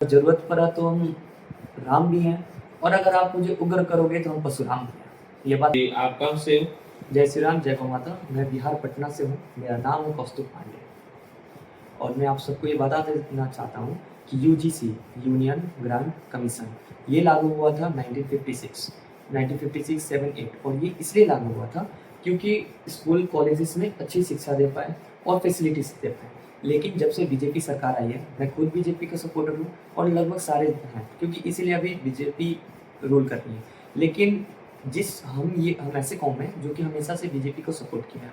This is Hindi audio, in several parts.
ज़रूरत पड़ा तो हम राम भी हैं, और अगर आप मुझे उग्र करोगे तो हम परशुराम भी हैं। ये बात। जी, आप कहाँ से हो? जय श्री राम, जय गौ माता। मैं बिहार पटना से हूँ। मेरा नाम है कौस्तुभ पांडे, और मैं आप सबको ये बता देना चाहता हूँ कि यूजीसी, यूनियन ग्रांट कमीशन, ये लागू हुआ था 1956, 7, 8, और ये इसलिए लागू हुआ था क्योंकि स्कूल कॉलेजेस में अच्छी शिक्षा दे पाए और फैसिलिटीज दे पाए। लेकिन जब से बीजेपी सरकार आई है, मैं खुद बीजेपी का सपोर्टर हूँ और लगभग सारे हैं, क्योंकि इसीलिए अभी बीजेपी रूल कर रही है। लेकिन हम ऐसे कौम हैं जो कि हमेशा से बीजेपी को सपोर्ट किया है,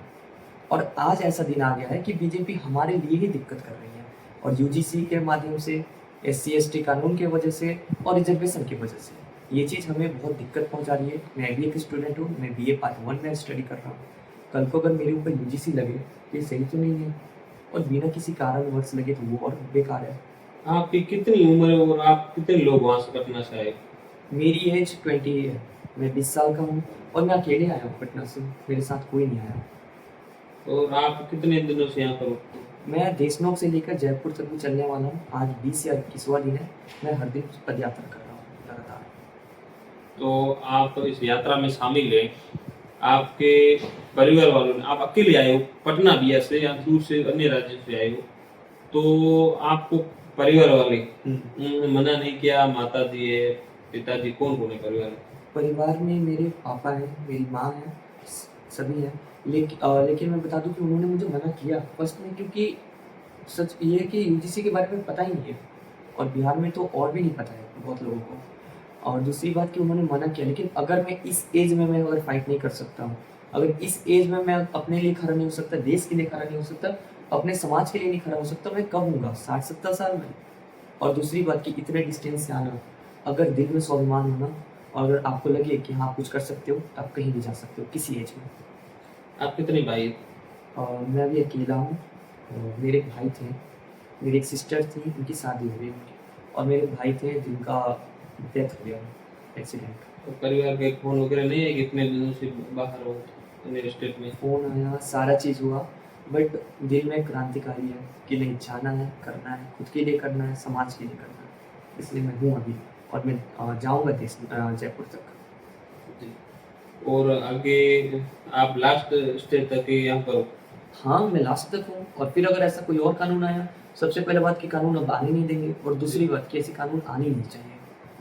और आज ऐसा दिन आ गया है कि बीजेपी हमारे लिए ही दिक्कत कर रही है, और यूजीसी के माध्यम से, SC ST कानून की वजह से और रिजर्वेशन की वजह से ये चीज़ हमें बहुत दिक्कत पहुंचा रही है। मैं भी एक स्टूडेंट हूँ, मैं BA पार्ट 1 में स्टडी कर रहा हूँ। कल को अगर मेरे ऊपर यूजीसी लगे तो ये सही तो नहीं है, और बिना किसी कारणवश लगे तो वो और बेकार है। आपकी कितनी उम्र है और आप कितने लोग वहाँ से पटना से आए? मेरी एज 20 है, मैं 20 साल का हूँ, और मैं अकेले आया हूँ पटना से, मेरे साथ कोई नहीं आया। और आप कितने दिनों से यहाँ पर हो? मैं देशनोक से लेकर जयपुर तक भी चलने वाला हूँ। आज 20 या 21वां दिन है। मैं हर दिन पद यात्रा कर रहा हूँ लगातार। तो आप इस यात्रा में शामिल हैं, आपके परिवार वालों ने, आप अकेले आए हो पटना बिहार से या दूर से अन्य राज्यों से आए हो, तो आपको परिवार वाले उन्होंने मना नहीं किया? माता जी है, पिताजी, कौन कौन है परिवार में? परिवार में मेरे पापा हैं, मेरी माँ है, सभी हैं। लेकिन मैं बता दूं कि उन्होंने मुझे मना किया फर्स्ट में, क्योंकि सच ये है कि यूजीसी के बारे में पता ही नहीं है, और बिहार में तो और भी नहीं पता है बहुत लोगों को। और दूसरी बात कि उन्होंने मना किया, लेकिन अगर मैं इस एज में मैं अगर फाइट नहीं कर सकता हूँ, अगर इस एज में मैं अपने लिए खड़ा नहीं हो सकता, देश के लिए खड़ा नहीं हो सकता, अपने समाज के लिए नहीं खड़ा हो सकता, मैं कब हूँगा? 60-70 साल में। और दूसरी बात कि इतने डिस्टेंस से आना, अगर दिल में स्वाभिमान होना, और अगर आपको लगे कि हाँ, आप कुछ कर सकते हो, तो आप कहीं भी जा सकते हो किसी एज में। आप कितने भाई? और मैं भी अकेला हूँ, और मेरे एक भाई थे, मेरी एक सिस्टर थी, उनकी शादी हो गई, और मेरे भाई थे जिनका डेथ हो गया एक्सीडेंट। तो परिवार के फोन वगैरह नहीं है कि इतने दिनों से बाहर हो अन्य स्टेट में? फ़ोन आया, सारा चीज़ हुआ, बट दिल में क्रांतिकारी है कि नहीं, जाना है, करना है, खुद के लिए करना है, समाज के लिए करना है। इसलिए मैं हूँ अभी, और मैं जाऊँगा जयपुर तक। जी। और आगे आप लास्ट स्टेज तक यहाँ पर हो? हाँ, मैं लास्ट तक हूँ, और फिर अगर ऐसा कोई और कानून आया, सबसे पहले बात कि कानून अब आने नहीं देंगे, और दूसरी बात कि ऐसे कानून आने नहीं चाहिए,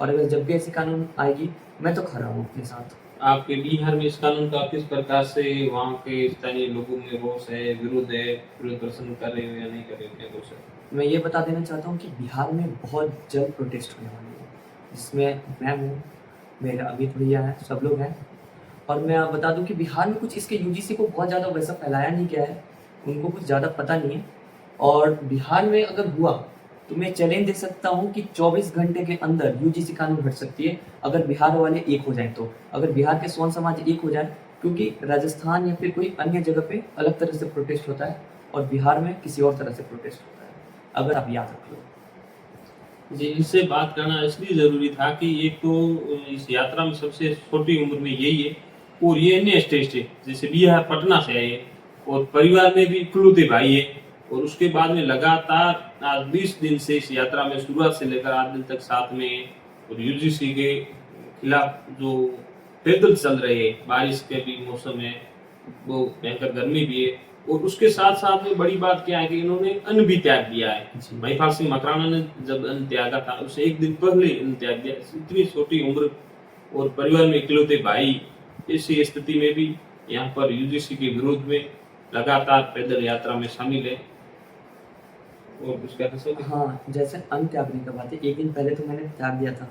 और अगर जब भी ऐसी कानून आएगी, मैं तो खड़ा हूँ अपने साथ। आपके बिहार में इस कानून का किस प्रकार से वहाँ के स्थानीय लोगों में रोष है, विरोध प्रदर्शन कर रहे हो या नहीं कर रहे हो, क्या कुछ है? मैं ये बता देना चाहता हूँ कि बिहार में बहुत जल्द प्रोटेस्ट होने वाली है, जिसमें मैं हूँ, मेरे अमित भैया हैं, सब लोग हैं। और मैं आप बता दूं कि बिहार में कुछ इसके यूजीसी को बहुत ज़्यादा वैसा फैलाया नहीं गया है, उनको कुछ ज़्यादा पता नहीं है। और बिहार में अगर हुआ तो मैं चैलेंज दे सकता हूं कि 24 घंटे के अंदर यूजीसी कानून हट सकती है, अगर बिहार वाले एक हो जाएं तो, अगर बिहार के स्वर्ण समाज एक हो जाए, क्योंकि राजस्थान या फिर कोई अन्य जगह पे अलग तरह से प्रोटेस्ट होता है, और बिहार में किसी और तरह से प्रोटेस्ट होता है, अगर आप याद रख लो। जी, इससे बात करना इसलिए ज़रूरी था कि एक तो इस यात्रा में सबसे छोटी उम्र में यही है, और ये अन्य स्टेट है, जैसे बिहार पटना से आए हैं, और परिवार में भी इकलौते भाई है, और उसके बाद में लगातार आज 20 दिन से इस यात्रा में शुरुआत से लेकर आज दिन तक साथ में है, और यूजीसी के खिलाफ जो पैदल चल रहे हैं, बारिश के भी मौसम है, वो भयंकर गर्मी भी है, और उसके साथ साथ में बड़ी बात क्या है कि इन्होंने अन्न भी त्याग दिया है। महिपाल सिंह मकराना ने जब अन्न त्यागा था, उससे एक दिन पहले अन्न त्याग दिया। इतनी छोटी उम्र और परिवार में इकलौते भाई, ऐसी स्थिति में भी यहाँ पर यूजीसी के विरोध में लगातार पैदल यात्रा में शामिल है। और कुछ कहना चाहोगे? हाँ, जैसे अन्न त्यागने का बात है, एक दिन पहले तो मैंने त्याग दिया था,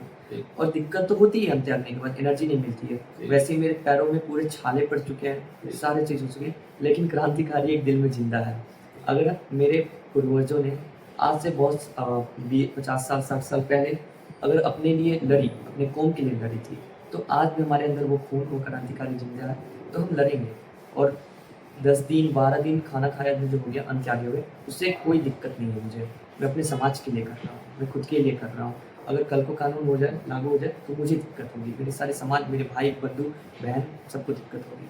और दिक्कत तो होती है अन्न त्यागने के बाद, एनर्जी नहीं मिलती है। वैसे ही मेरे पैरों में पूरे छाले पड़ चुके हैं, सारे चीज़ हो चुके हैं, लेकिन क्रांतिकारी एक दिल में जिंदा है। अगर मेरे पूर्वजों ने आज से बहुत 50 साल 60 साल पहले अगर अपने लिए लड़ी, अपने कौम के लिए लड़ी थी, तो आज भी हमारे अंदर वो खून, वो क्रांतिकारी जिंदा है, तो हम लड़ेंगे। और 10 दिन 12 दिन खाना खाया मुझे हो गया, अन्न त्यागे हुए, उससे कोई दिक्कत नहीं है मुझे। मैं अपने समाज के लिए कर रहा हूँ, मैं खुद के लिए कर रहा हूँ। अगर कल को कानून हो जाए, लागू हो जाए, तो मुझे दिक्कत होगी, मेरे सारे समाज, मेरे भाई बंधु बहन, सबको दिक्कत होगी।